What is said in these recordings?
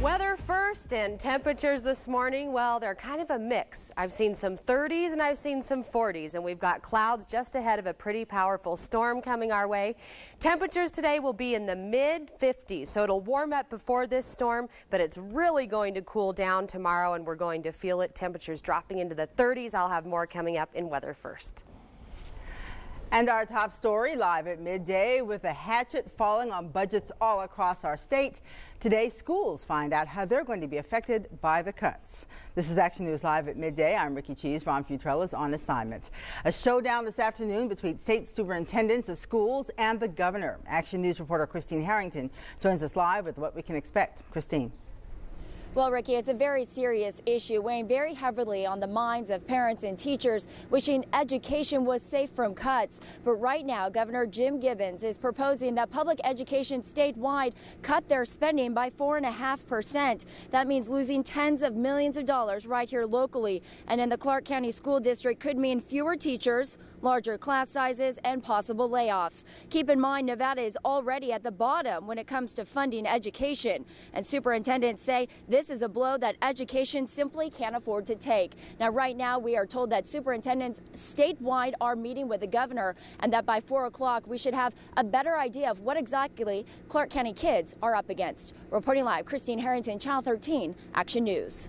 Weather first, and temperatures this morning, well, they're kind of a mix. I've seen some 30s and I've seen some 40s, and we've got clouds just ahead of a pretty powerful storm coming our way. Temperatures today will be in the mid-50s, so it'll warm up before this storm, but it's really going to cool down tomorrow, and we're going to feel it. Temperatures dropping into the 30s. I'll have more coming up in Weather First. And our top story live at midday with a hatchet falling on budgets all across our state. Today, schools find out how they're going to be affected by the cuts. This is Action News Live at midday. I'm Rikki. Ron Futrell is on assignment. A showdown this afternoon between state superintendents of schools and the governor. Action News reporter Kristine Harrington joins us live with what we can expect. Kristine. Well, Rikki, it's a very serious issue, weighing very heavily on the minds of parents and teachers wishing education was safe from cuts. But right now, Governor Jim Gibbons is proposing that public education statewide cut their spending by 4.5%. That means losing tens of millions of dollars right here locally. And in the Clark County School District could mean fewer teachers, larger class sizes, and possible layoffs. Keep in mind, Nevada is already at the bottom when it comes to funding education. And superintendents say this is a blow that education simply can't afford to take. Now, right now, we are told that superintendents statewide are meeting with the governor, and that by 4 o'clock, we should have a better idea of what exactly Clark County kids are up against. Reporting live, Kristine Harrington, Channel 13, Action News.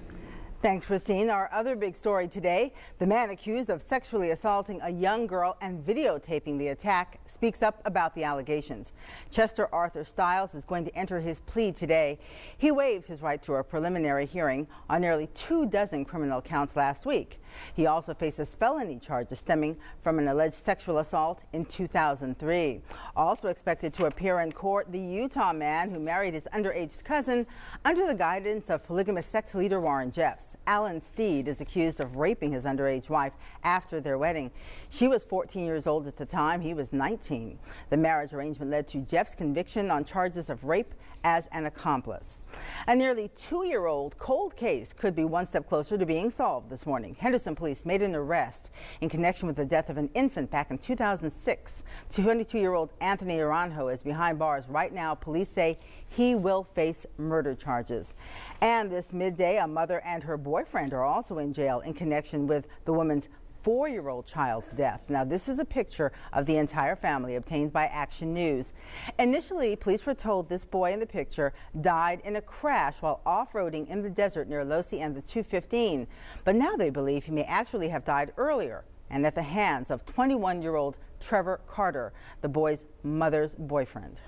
Thanks, Kristine. Our other big story today, the man accused of sexually assaulting a young girl and videotaping the attack speaks up about the allegations. Chester Arthur Stiles is going to enter his plea today. He waived his right to a preliminary hearing on nearly 24 criminal counts last week. He also faces felony charges stemming from an alleged sexual assault in 2003. Also expected to appear in court, the Utah man who married his underage cousin under the guidance of polygamous sex leader Warren Jeffs. Alan Steed is accused of raping his underage wife after their wedding. She was 14 years old at the time. He was 19. The marriage arrangement led to Jeff's conviction on charges of rape as an accomplice. A nearly 2-year-old cold case could be one step closer to being solved this morning. Henderson police made an arrest in connection with the death of an infant back in 2006. 22-year-old Anthony Aranjo is behind bars right now. Police say he will face murder charges. And this midday, a mother and her boyfriend are also in jail in connection with the woman's 4-year-old child's death. Now, this is a picture of the entire family obtained by Action News. Initially, police were told this boy in the picture died in a crash while off-roading in the desert near Losee and the 215. But now they believe he may actually have died earlier and at the hands of 21-year-old Trevor Carter, the boy's mother's boyfriend.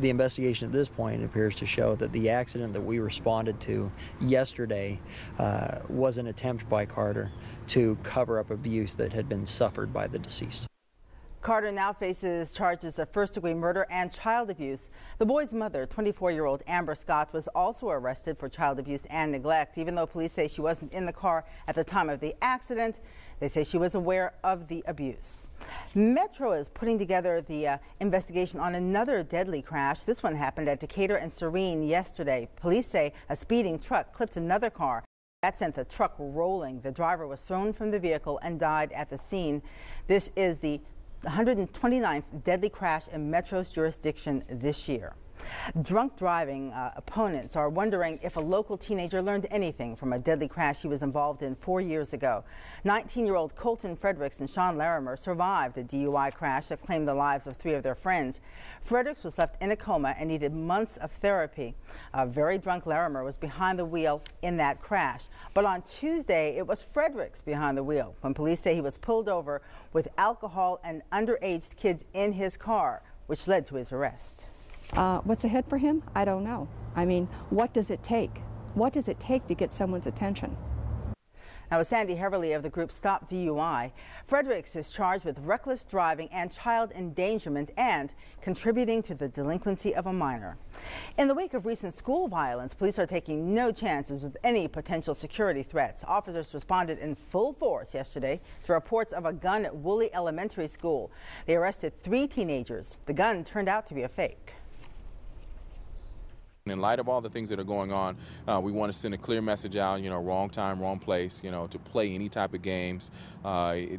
The investigation at this point appears to show that the accident that we responded to yesterday was an attempt by Carter to cover up abuse that had been suffered by the deceased. Carter now faces charges of first-degree murder and child abuse. The boy's mother, 24-year-old Amber Scott, was also arrested for child abuse and neglect. Even though police say she wasn't in the car at the time of the accident, they say she was aware of the abuse. Metro is putting together the investigation on another deadly crash. This one happened at Decatur and Serene yesterday. Police say a speeding truck clipped another car. That sent the truck rolling. The driver was thrown from the vehicle and died at the scene. This is the 129th deadly crash in Metro's jurisdiction this year. Drunk driving opponents are wondering if a local teenager learned anything from a deadly crash he was involved in 4 years ago. 19-year-old Colton Fredericks and Sean Larimer survived a DUI crash that claimed the lives of 3 of their friends. Fredericks was left in a coma and needed months of therapy. A very drunk Larimer was behind the wheel in that crash. But on Tuesday, it was Fredericks behind the wheel when police say he was pulled over with alcohol and underage kids in his car, which led to his arrest. What's ahead for him? I don't know. I mean, what does it take? What does it take to get someone's attention? Now, with Sandy Heverly of the group Stop DUI, Fredericks is charged with reckless driving and child endangerment and contributing to the delinquency of a minor. In the wake of recent school violence, police are taking no chances with any potential security threats. Officers responded in full force yesterday to reports of a gun at Woolley Elementary School. They arrested 3 teenagers. The gun turned out to be a fake. In light of all the things that are going on, we want to send a clear message out, wrong time, wrong place, to play any type of games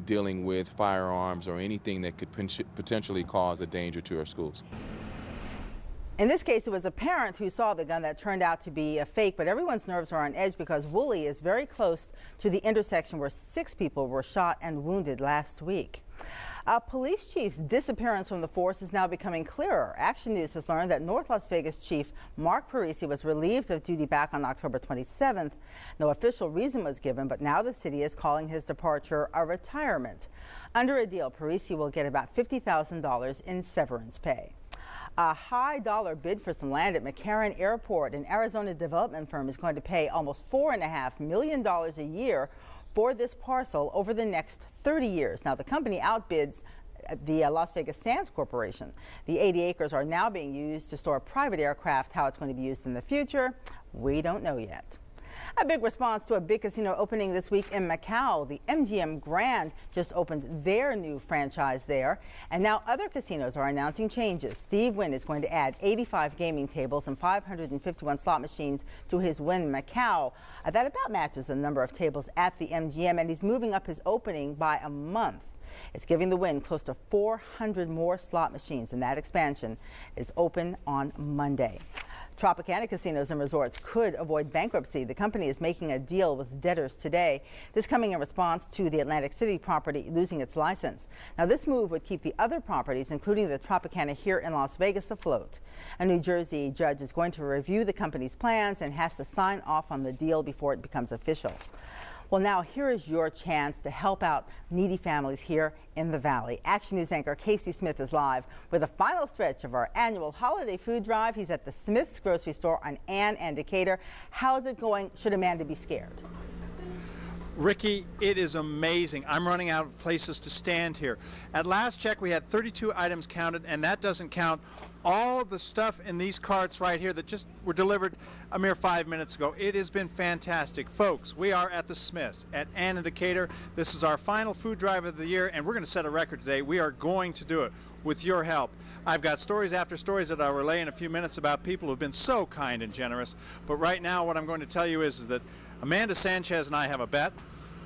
dealing with firearms or anything that could potentially cause a danger to our schools. In this case, it was a parent who saw the gun that turned out to be a fake, but everyone's nerves are on edge because Woolley is very close to the intersection where 6 people were shot and wounded last week. A police chief's disappearance from the force is now becoming clearer. Action News has learned that North Las Vegas Chief Mark Parisi was relieved of duty back on October 27th. No official reason was given, but now the city is calling his departure a retirement. Under a deal, Parisi will get about $50,000 in severance pay. A high-dollar bid for some land at McCarran Airport. An Arizona development firm is going to pay almost $4.5 million a year for this parcel over the next 30 years. Now, the company outbids the Las Vegas Sands Corporation. The 80 acres are now being used to store private aircraft. How it's going to be used in the future, we don't know yet. A big response to a big casino opening this week in Macau. The MGM Grand just opened their new franchise there, and now other casinos are announcing changes. Steve Wynn is going to add 85 gaming tables and 551 slot machines to his Wynn Macau. That about matches the number of tables at the MGM, and he's moving up his opening by a month. It's giving the Wynn close to 400 more slot machines, and that expansion is open on Monday. Tropicana Casinos and Resorts could avoid bankruptcy. The company is making a deal with debtors today. This coming in response to the Atlantic City property losing its license. Now, this move would keep the other properties, including the Tropicana here in Las Vegas, afloat. A New Jersey judge is going to review the company's plans and has to sign off on the deal before it becomes official. Well, now here is your chance to help out needy families here in the Valley. Action News anchor Casey Smith is live with the final stretch of our annual holiday food drive. He's at the Smith's grocery store on Ann and Decatur. How's it going? Should Amanda be scared? Rikki, it is amazing. I'm running out of places to stand here. At last check, we had 32 items counted, and that doesn't count all of the stuff in these carts right here that just were delivered a mere 5 minutes ago. It has been fantastic. Folks, we are at the Smiths at Ann and Decatur. This is our final food drive of the year, and we're going to set a record today. We are going to do it with your help. I've got stories after stories that I'll relay in a few minutes about people who have been so kind and generous. But right now, what I'm going to tell you is that Amanda Sanchez and I have a bet,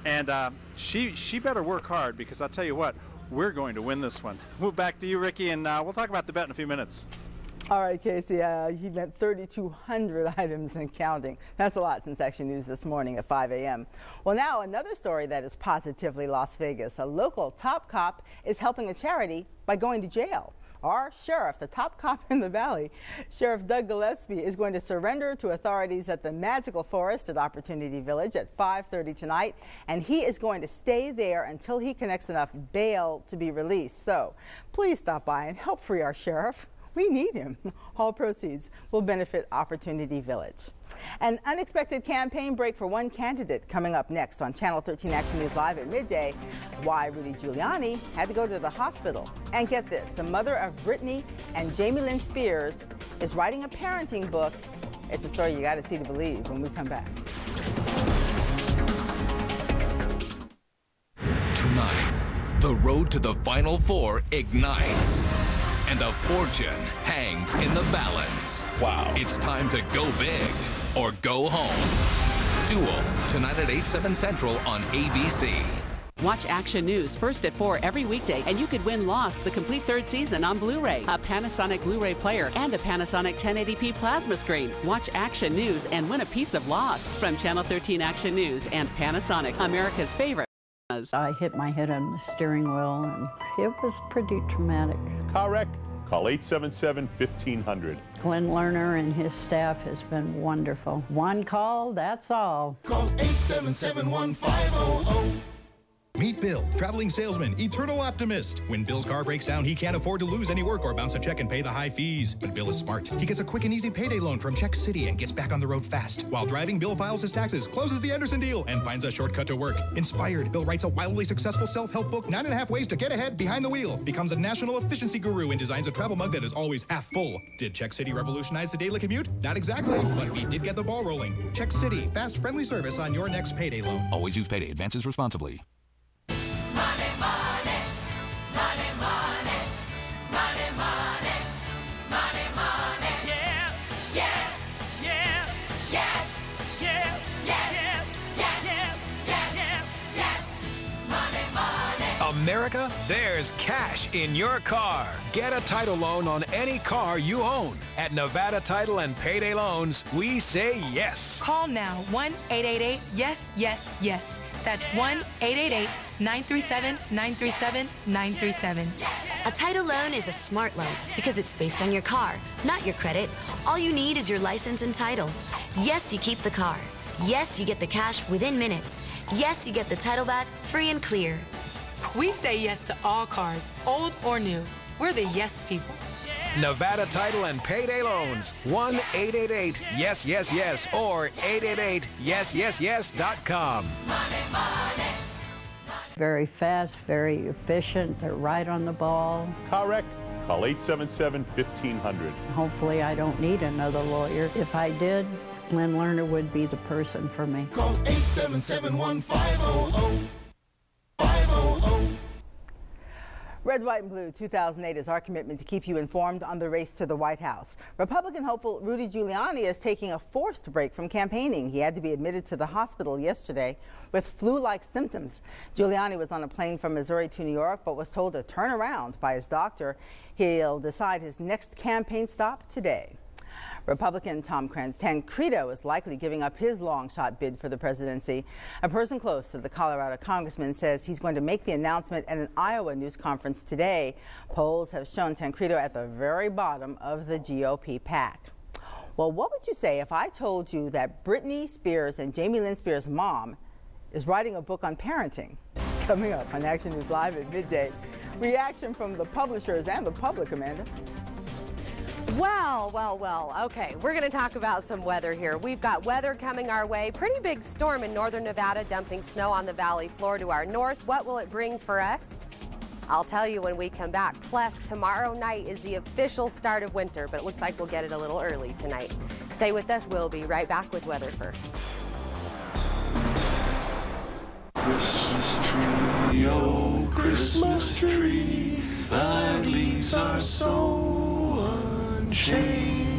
and she better work hard, because I'll tell you what, we're going to win this one. Move back to you, Rikki, and we'll talk about the bet in a few minutes. All right, Casey, he meant 3,200 items and counting. That's a lot since Action News this morning at 5 a.m. Well, now another story that is positively Las Vegas. A local top cop is helping a charity by going to jail. Our sheriff, the top cop in the Valley, Sheriff Doug Gillespie, is going to surrender to authorities at the Magical Forest at Opportunity Village at 5:30 tonight, and he is going to stay there until he collects enough bail to be released. So please stop by and help free our sheriff. We need him. All proceeds will benefit Opportunity Village. An unexpected campaign break for one candidate coming up next on Channel 13 Action News Live at midday. Why Rudy Giuliani had to go to the hospital. And get this, the mother of Britney and Jamie Lynn Spears is writing a parenting book. It's a story you got to see to believe when we come back. Tonight, the road to the Final Four ignites. And a fortune hangs in the balance. Wow. It's time to go big or go home. Duel, tonight at 8/7 Central on ABC. Watch Action News first at 4 every weekday, and you could win Lost, the complete third season on Blu-ray, a Panasonic Blu-ray player, and a Panasonic 1080p plasma screen. Watch Action News and win a piece of Lost from Channel 13 Action News and Panasonic, America's favorite. I hit my head on the steering wheel, and it was pretty traumatic. Car wreck? Call 877-1500. Glenn Lerner and his staff has been wonderful. One call, that's all. Call 877-1500. Meet Bill, traveling salesman, eternal optimist. When Bill's car breaks down, he can't afford to lose any work or bounce a check and pay the high fees. But Bill is smart. He gets a quick and easy payday loan from Check City and gets back on the road fast. While driving, Bill files his taxes, closes the Anderson deal, and finds a shortcut to work. Inspired, Bill writes a wildly successful self-help book, 9.5 Ways to Get Ahead Behind the Wheel, becomes a national efficiency guru, and designs a travel mug that is always half full. Did Check City revolutionize the daily commute? Not exactly, but we did get the ball rolling. Check City, fast, friendly service on your next payday loan. Always use payday advances responsibly. America? There's cash in your car. Get a title loan on any car you own. At Nevada Title and Payday Loans, we say yes. Call now, 1-888-YES-YES-YES. That's 1-888-937-937-937. A title loan is a smart loan because it's based on your car, not your credit. All you need is your license and title. Yes, you keep the car. Yes, you get the cash within minutes. Yes, you get the title back free and clear. We say yes to all cars, old or new. We're the yes people. Nevada Title and Payday Loans. 1-888-YES-YES-YES or 888-YES-YES-YES.com. Very fast, very efficient. They're right on the ball. Car wreck? Call 877-1500. Hopefully I don't need another lawyer. If I did, Glenn Lerner would be the person for me. Call 877-1500. Red, White, and Blue 2008 is our commitment to keep you informed on the race to the White House. Republican hopeful Rudy Giuliani is taking a forced break from campaigning. He had to be admitted to the hospital yesterday with flu-like symptoms. Giuliani was on a plane from Missouri to New York, but was told to turn around by his doctor. He'll decide his next campaign stop today. Republican Tom Tancredo is likely giving up his long-shot bid for the presidency. A person close to the Colorado congressman says he's going to make the announcement at an Iowa news conference today. Polls have shown Tancredo at the very bottom of the GOP pack. Well, what would you say if I told you that Britney Spears and Jamie Lynn Spears' mom is writing a book on parenting? Coming up on Action News Live at midday. Reaction from the publishers and the public, Amanda. Well, okay, we're going to talk about some weather here. We've got weather coming our way. Pretty big storm in northern Nevada, dumping snow on the valley floor to our north. What will it bring for us? I'll tell you when we come back. Plus, tomorrow night is the official start of winter, but it looks like we'll get it a little early tonight. Stay with us. We'll be right back with weather first. Christmas tree, oh Christmas tree, thy leaves are so changing.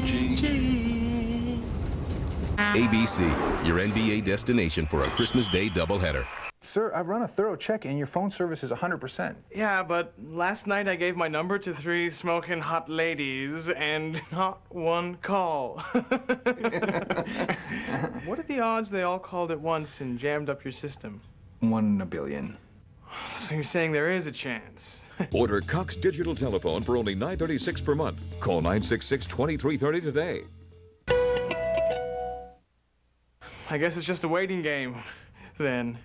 ABC, your NBA destination for a Christmas Day doubleheader. Sir, I've run a thorough check and your phone service is 100%. Yeah, but last night I gave my number to 3 smoking hot ladies and not one call. What are the odds they all called at once and jammed up your system? 1 in a billion. So you're saying there is a chance? Order Cox Digital Telephone for only $9.36 per month. Call 966-2330 today. I guess it's just a waiting game, then.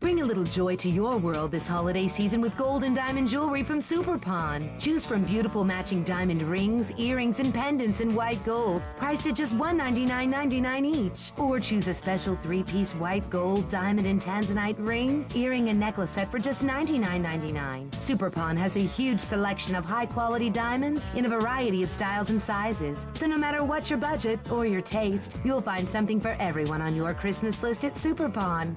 Bring a little joy to your world this holiday season with gold and diamond jewelry from Super Pawn. Choose from beautiful matching diamond rings, earrings, and pendants in white gold, priced at just $199.99 each. Or choose a special 3-piece white gold, diamond, and tanzanite ring, earring, and necklace set for just $99.99. Super Pawn has a huge selection of high-quality diamonds in a variety of styles and sizes. So no matter what your budget or your taste, you'll find something for everyone on your Christmas list at Super Pawn.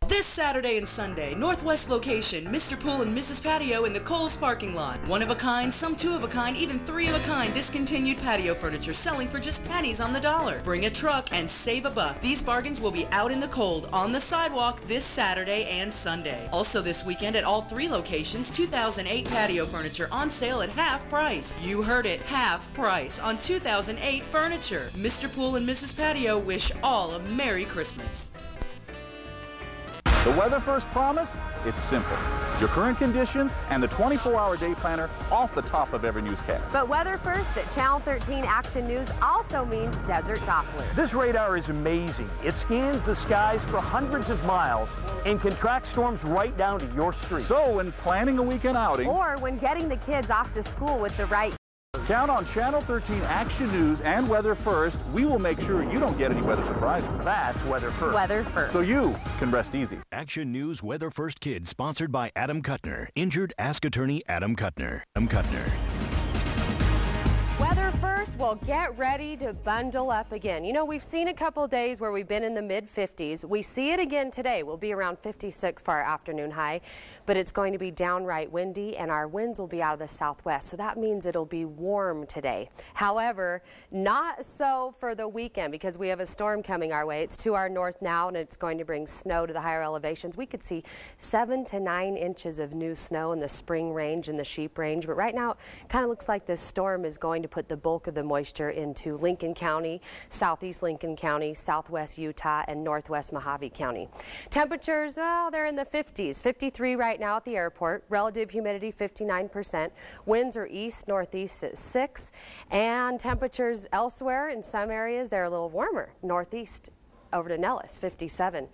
This Saturday and Sunday, Northwest location, Mr. Pool and Mrs. Patio in the Kohl's parking lot. One of a kind, some two of a kind, even three of a kind discontinued patio furniture selling for just pennies on the dollar. Bring a truck and save a buck. These bargains will be out in the cold on the sidewalk this Saturday and Sunday. Also this weekend at all 3 locations, 2008 patio furniture on sale at half price. You heard it, half price on 2008 furniture. Mr. Pool and Mrs. Patio wish all a Merry Christmas. The Weather First promise? It's simple. Your current conditions and the 24-hour day planner off the top of every newscast. But Weather First at Channel 13 Action News also means Desert Doppler. This radar is amazing. It scans the skies for hundreds of miles and can track storms right down to your street. So when planning a weekend outing, or when getting the kids off to school with the right count on Channel 13 Action News and Weather First. We will make sure you don't get any weather surprises. That's Weather First. Weather First. So you can rest easy. Action News Weather First Kids, sponsored by Adam Kuttner. Injured, ask attorney Adam Kuttner. Weather first, well, get ready to bundle up again. You know, we've seen a couple of days where we've been in the mid-50s. We see it again today. We'll be around 56 for our afternoon high, but it's going to be downright windy, and our winds will be out of the southwest, so that means it'll be warm today. However, not so for the weekend because we have a storm coming our way. It's to our north now, and it's going to bring snow to the higher elevations. We could see 7 to 9 inches of new snow in the spring range and the sheep range, but right now it kind of looks like this storm is going to put the bulk of the moisture into Lincoln County, southeast Lincoln County, southwest Utah, and northwest Mojave County. Temperatures, well, they're in the 50s. 53 right now at the airport. Relative humidity 59%. Winds are east-northeast at 6. And temperatures elsewhere in some areas, they're a little warmer. Northeast over to Nellis, 57.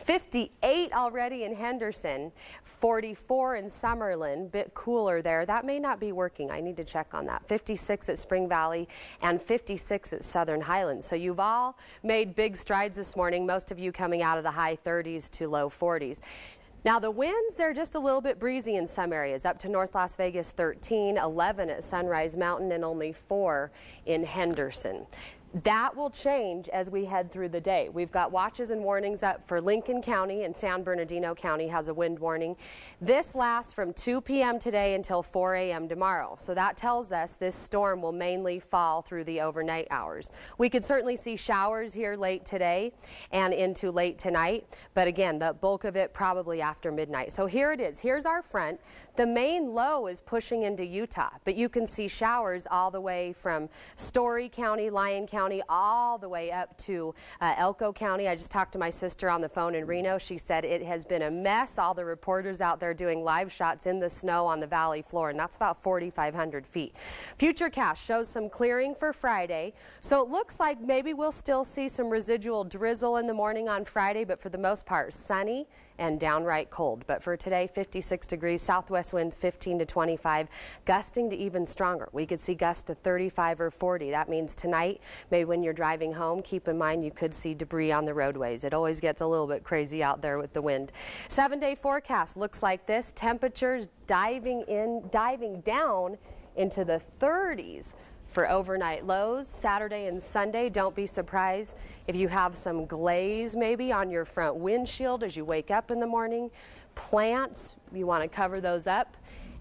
58 already in Henderson, 44 in Summerlin, bit cooler there. That may not be working. I need to check on that. 56 at Spring Valley and 56 at Southern Highlands. So you've all made big strides this morning, most of you coming out of the high 30s to low 40s. Now the winds, they're just a little bit breezy in some areas. Up to North Las Vegas 13, 11 at Sunrise Mountain, and only 4 in Henderson. That will change as we head through the day. We've got watches and warnings up for Lincoln County, and San Bernardino County has a wind warning. This lasts from 2 p.m. today until 4 a.m. tomorrow. So that tells us this storm will mainly fall through the overnight hours. We could certainly see showers here late today and into late tonight, but again, the bulk of it probably after midnight. So here it is. Here's our front. The main low is pushing into Utah, but you can see showers all the way from Story County, Lyon County, all the way up to Elko County. I just talked to my sister on the phone in Reno. She said it has been a mess. All the reporters out there doing live shots in the snow on the valley floor, and that's about 4,500 feet. Futurecast shows some clearing for Friday, so it looks like maybe we'll still see some residual drizzle in the morning on Friday, but for the most part, sunny and downright cold. But for today, 56 degrees, southwest winds 15 to 25, gusting to even stronger. We could see gusts to 35 or 40. That means tonight, maybe when you're driving home, keep in mind you could see debris on the roadways. It always gets a little bit crazy out there with the wind. 7-day forecast looks like this. Temperatures diving down into the 30s. For overnight lows, Saturday and Sunday. Don't be surprised if you have some glaze maybe on your front windshield as you wake up in the morning. Plants, you want to cover those up.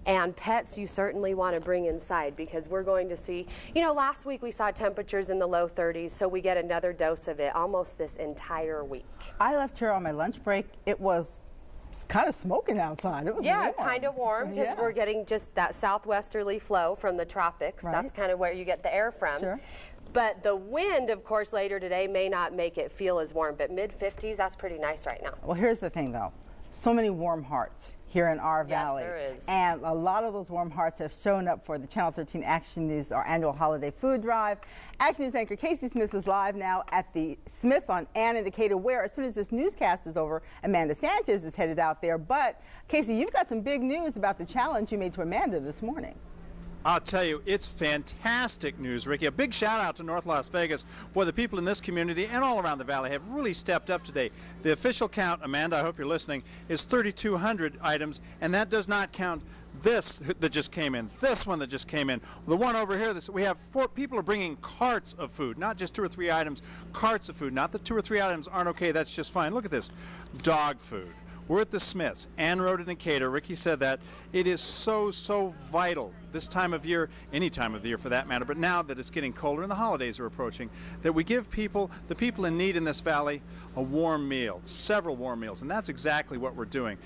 And pets, you certainly want to bring inside because we're going to see, you know, last week we saw temperatures in the low 30s, so we get another dose of it almost this entire week. I left here on my lunch break. It was kind of smoking outside. It was warm. Kind of warm because we're getting just that southwesterly flow from the tropics. Right. That's kind of where you get the air from. Sure. But the wind, of course, later today may not make it feel as warm, but mid-50s, that's pretty nice right now. Well, here's the thing, though. So many warm hearts here in our valley. Yes, there is. And a lot of those warm hearts have shown up for the Channel 13 Action News, our annual holiday food drive. Action News anchor Casey Smith is live now at the Smiths on Ann and Decatur, where as soon as this newscast is over, Amanda Sanchez is headed out there. But, Casey, you've got some big news about the challenge you made to Amanda this morning. I'll tell you, it's fantastic news, Rikki. A big shout out to North Las Vegas, where the people in this community and all around the valley have really stepped up today. The official count, Amanda, I hope you're listening, is 3,200 items, and that does not count this that just came in, this one that just came in, the one over here. We have 4 people are bringing carts of food, not just 2 or 3 items, carts of food. Not that 2 or 3 items aren't okay, that's just fine. Look at this, dog food. We're at the Smiths, Ann Road in Decatur. Rikki said that. It is so vital this time of year, any time of the year for that matter, but now that it's getting colder and the holidays are approaching, that we give people, the people in need in this valley, a warm meal, several warm meals, and that's exactly what we're doing.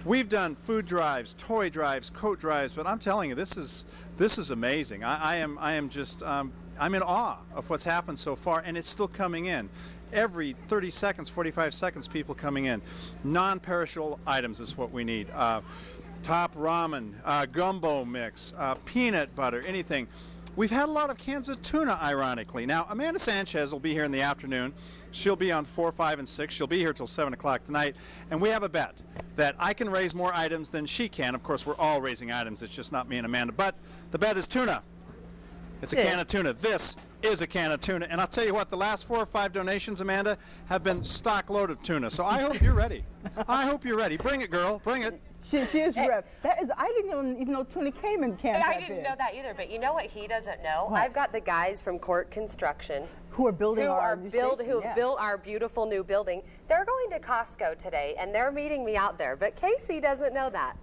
We've done food drives, toy drives, coat drives, but I'm telling you, this is amazing. I'm in awe of what's happened so far, and it's still coming in. Every 30 seconds, 45 seconds, people coming in. Non-perishable items is what we need. Top ramen, gumbo mix, peanut butter, anything. We've had a lot of cans of tuna, ironically. Now, Amanda Sanchez will be here in the afternoon. She'll be on 4, 5, and 6. She'll be here till 7 o'clock tonight. And we have a bet that I can raise more items than she can. Of course, we're all raising items. It's just not me and Amanda. But the bet is tuna. It's a can of tuna. This is a can of tuna. And I'll tell you what, the last 4 or 5 donations, Amanda, have been stock load of tuna. So I hope you're ready. I hope you're ready. Bring it, girl. Bring it. She is ripped. That is, I didn't even know Tuna came in camp. I didn't know that either, but you know what he doesn't know? What? I've got the guys from Court Construction who are building who built our beautiful new building. They're going to Costco today, and they're meeting me out there, but Casey doesn't know that.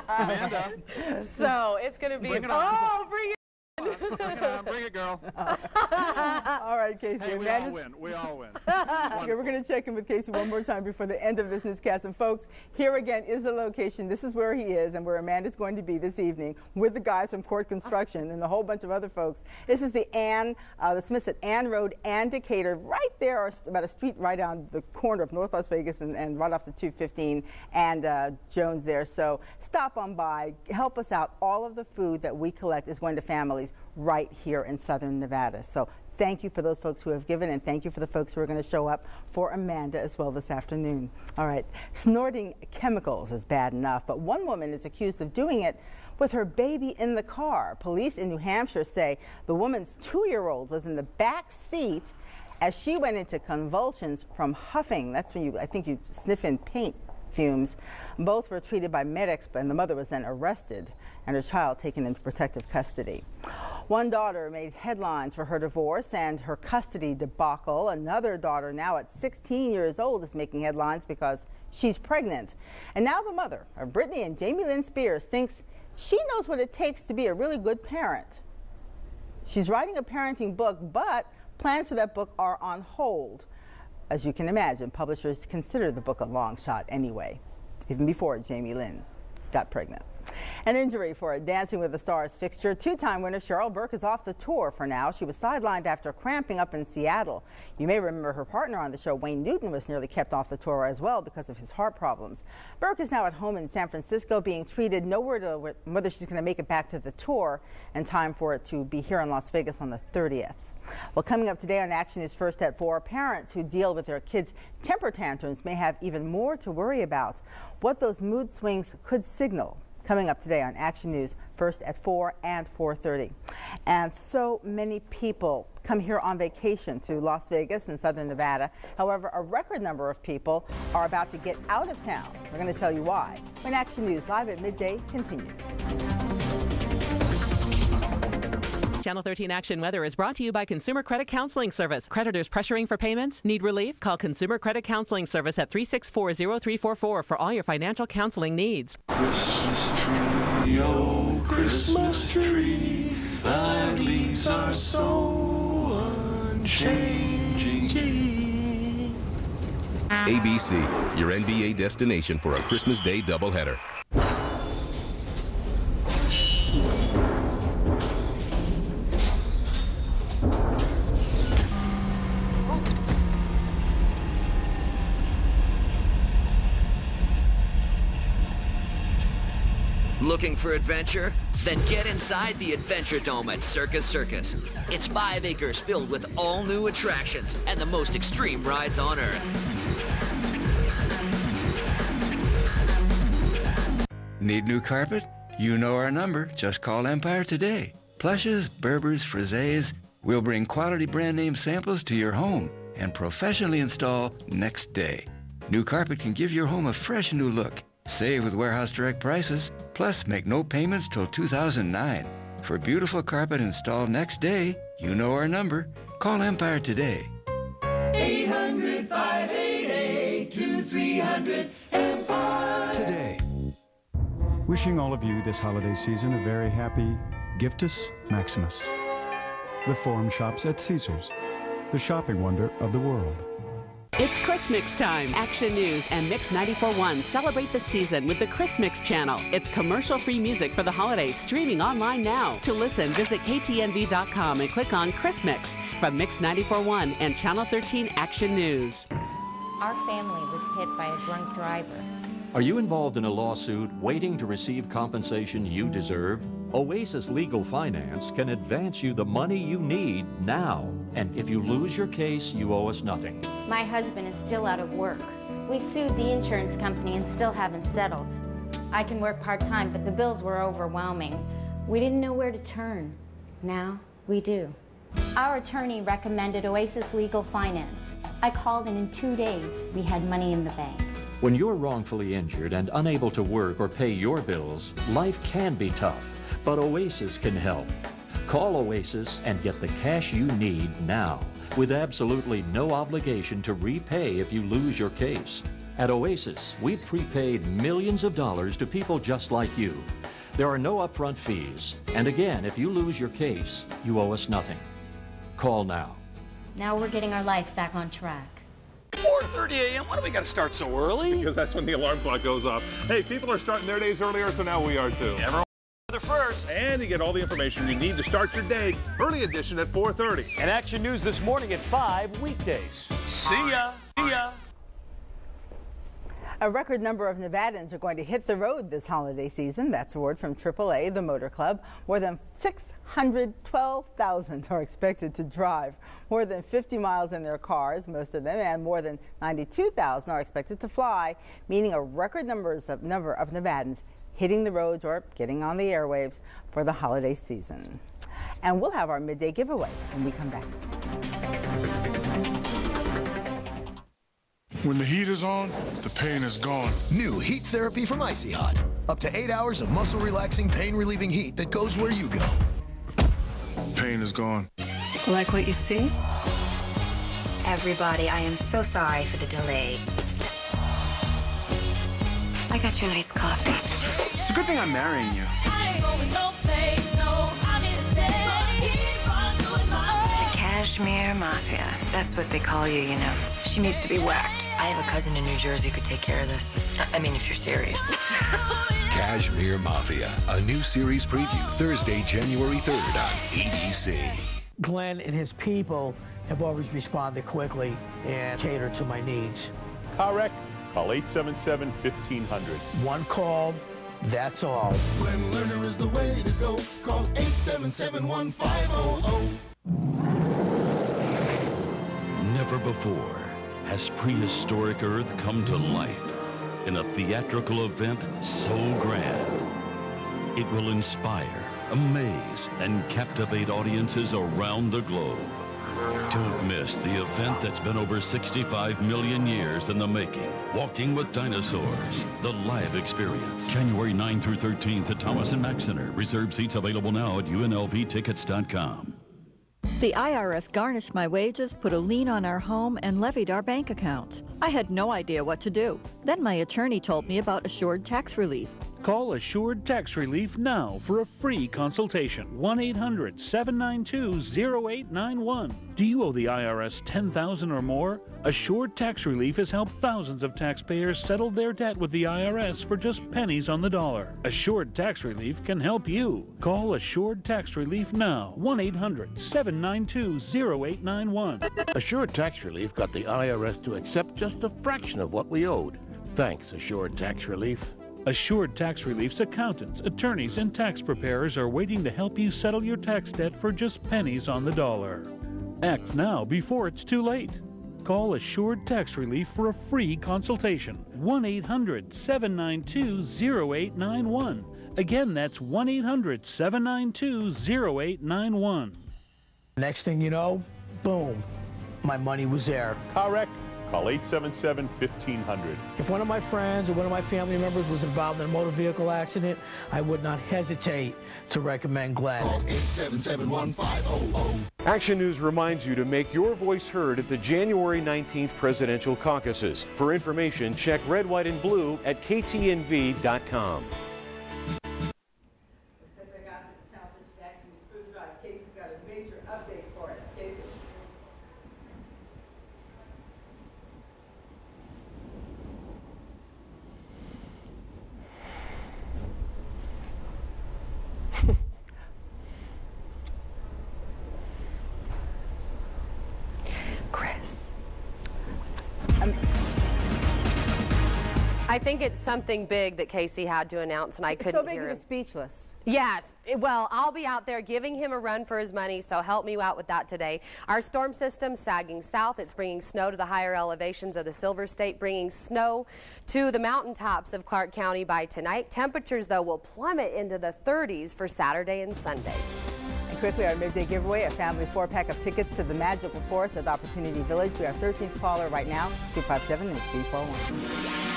Amanda. So it's going to be, bring it on. Bring it. Bring it, girl. All right, Casey. Hey, we all win. We all win. Okay, we're going to check in with Casey one more time before the end of this newscast. And folks, here again is the location. This is where he is and where Amanda's going to be this evening with the guys from Court Construction and a whole bunch of other folks. This is the Smiths at Ann Road and Decatur, right there, about a street right down the corner of North Las Vegas and right off the 215 and Jones there. So stop on by, help us out. All of the food that we collect is going to families right here in Southern Nevada. So thank you for those folks who have given, and thank you for the folks who are going to show up for Amanda as well this afternoon. All right, snorting chemicals is bad enough, but one woman is accused of doing it with her baby in the car. Police in New Hampshire say the woman's 2-year-old was in the back seat as she went into convulsions from huffing. That's when I think you sniff in paint fumes. Both were treated by medics, and the mother was then arrested and her child taken into protective custody. One daughter made headlines for her divorce and her custody debacle. Another daughter, now at 16 years old, is making headlines because she's pregnant. And now the mother of Britney and Jamie Lynn Spears thinks she knows what it takes to be a really good parent. She's writing a parenting book, but plans for that book are on hold. As you can imagine, publishers consider the book a long shot anyway, even before Jamie Lynn got pregnant. An injury for a Dancing with the Stars fixture. Two-time winner Cheryl Burke is off the tour for now. She was sidelined after cramping up in Seattle. You may remember her partner on the show, Wayne Newton, was nearly kept off the tour as well because of his heart problems. Burke is now at home in San Francisco being treated. No word of whether she's going to make it back to the tour in time for it to be here in Las Vegas on the 30th. Well, coming up today on Action News First at 4, parents who deal with their kids' temper tantrums may have even more to worry about. What those mood swings could signal. Coming up today on Action News First at 4 and 4:30. And so many people come here on vacation to Las Vegas and Southern Nevada. However, a record number of people are about to get out of town. We're going to tell you why when Action News Live at midday continues. Channel 13 Action Weather is brought to you by Consumer Credit Counseling Service. Creditors pressuring for payments? Need relief? Call Consumer Credit Counseling Service at 364-0344 for all your financial counseling needs. Christmas tree, oh Christmas tree, thy leaves are so unchanging. ABC, your NBA destination for a Christmas Day doubleheader. Looking for adventure? Then get inside the Adventure Dome at Circus Circus. It's 5 acres filled with all new attractions and the most extreme rides on Earth. Need new carpet? You know our number. Just call Empire today. Plushes, Berbers, Frisés. We'll bring quality brand name samples to your home and professionally install next day. New carpet can give your home a fresh new look. Save with Warehouse Direct prices, plus make no payments till 2009. For beautiful carpet installed next day, you know our number. Call Empire today. 800-588-2300 Empire. Today. Wishing all of you this holiday season a very happy Giftus Maximus. The Forum shops at Caesars, the shopping wonder of the world. It's Christmas time. Action News and Mix 94.1 celebrate the season with the Christmas channel. It's commercial-free music for the holidays, streaming online now. To listen, visit KTNV.com and click on Christmas from Mix 94.1 and Channel 13 Action News. Our family was hit by a drunk driver. Are you involved in a lawsuit waiting to receive compensation you deserve? Oasis Legal Finance can advance you the money you need now. And if you lose your case, you owe us nothing. My husband is still out of work. We sued the insurance company and still haven't settled. I can work part-time, but the bills were overwhelming. We didn't know where to turn. Now we do. Our attorney recommended Oasis Legal Finance. I called and in 2 days, we had money in the bank. When you're wrongfully injured and unable to work or pay your bills, life can be tough, but Oasis can help. Call Oasis and get the cash you need now, with absolutely no obligation to repay if you lose your case. At Oasis, we've prepaid millions of dollars to people just like you. There are no upfront fees, and again, if you lose your case, you owe us nothing. Call now. Now we're getting our life back on track. 4:30 a.m. Why do we got to start so early? Because that's when the alarm clock goes off. Hey, people are starting their days earlier, so now we are too. Everyone weather first. And you get all the information you need to start your day. Early edition at 4:30. And Action News this morning at 5 weekdays. See ya. See ya. A record number of Nevadans are going to hit the road this holiday season. That's a word from AAA, the Motor Club. More than 612,000 are expected to drive more than 50 miles in their cars, most of them, and more than 92,000 are expected to fly, meaning a record number of Nevadans hitting the roads or getting on the airwaves for the holiday season. And we'll have our midday giveaway when we come back. When the heat is on, the pain is gone. New heat therapy from Icy Hot. Up to 8 hours of muscle-relaxing, pain-relieving heat that goes where you go. Pain is gone. Like what you see? Everybody, I am so sorry for the delay. I got you a nice coffee. It's a good thing I'm marrying you. The Cashmere Mafia. That's what they call you, you know. She needs to be whacked. I have a cousin in New Jersey who could take care of this. I mean, if you're serious. Cashmere Mafia, a new series preview Thursday, January 3rd on ABC. Glenn and his people have always responded quickly and catered to my needs. Car wreck? Call 877-1500. One call, that's all. Glenn Lerner is the way to go. Call 877-1500. Never before has prehistoric Earth come to life in a theatrical event so grand. It will inspire, amaze, and captivate audiences around the globe. Don't miss the event that's been over 65 million years in the making. Walking with Dinosaurs, the live experience. January 9 through 13th at Thomas & Mack Center. Reserved seats available now at unlvtickets.com. The IRS garnished my wages, put a lien on our home, and levied our bank accounts. I had no idea what to do. Then my attorney told me about Assured Tax Relief. Call Assured Tax Relief now for a free consultation. 1-800-792-0891. Do you owe the IRS $10,000 or more? Assured Tax Relief has helped thousands of taxpayers settle their debt with the IRS for just pennies on the dollar. Assured Tax Relief can help you. Call Assured Tax Relief now. 1-800-792-0891. Assured Tax Relief got the IRS to accept just a fraction of what we owed. Thanks, Assured Tax Relief. Assured Tax Relief's accountants, attorneys, and tax preparers are waiting to help you settle your tax debt for just pennies on the dollar. Act now before it's too late. Call Assured Tax Relief for a free consultation. 1-800-792-0891. Again, that's 1-800-792-0891. Next thing you know, boom, my money was there. Car wreck? Call 877-1500. If one of my friends or one of my family members was involved in a motor vehicle accident, I would not hesitate to recommend Glenn. Call 877-1500. Action News reminds you to make your voice heard at the January 19th presidential caucuses. For information, check red, white, and blue at KTNV.com. I think it's something big that Casey had to announce, and I couldn't so big hear he him. was speechless. Yes. Well, I'll be out there giving him a run for his money, so help me out with that today. Our storm system sagging south. It's bringing snow to the higher elevations of the Silver State, bringing snow to the mountaintops of Clark County by tonight. Temperatures, though, will plummet into the 30s for Saturday and Sunday. And quickly, our midday giveaway, a family 4-pack of tickets to the magical forest at Opportunity Village. We are 13th caller right now, 257-341.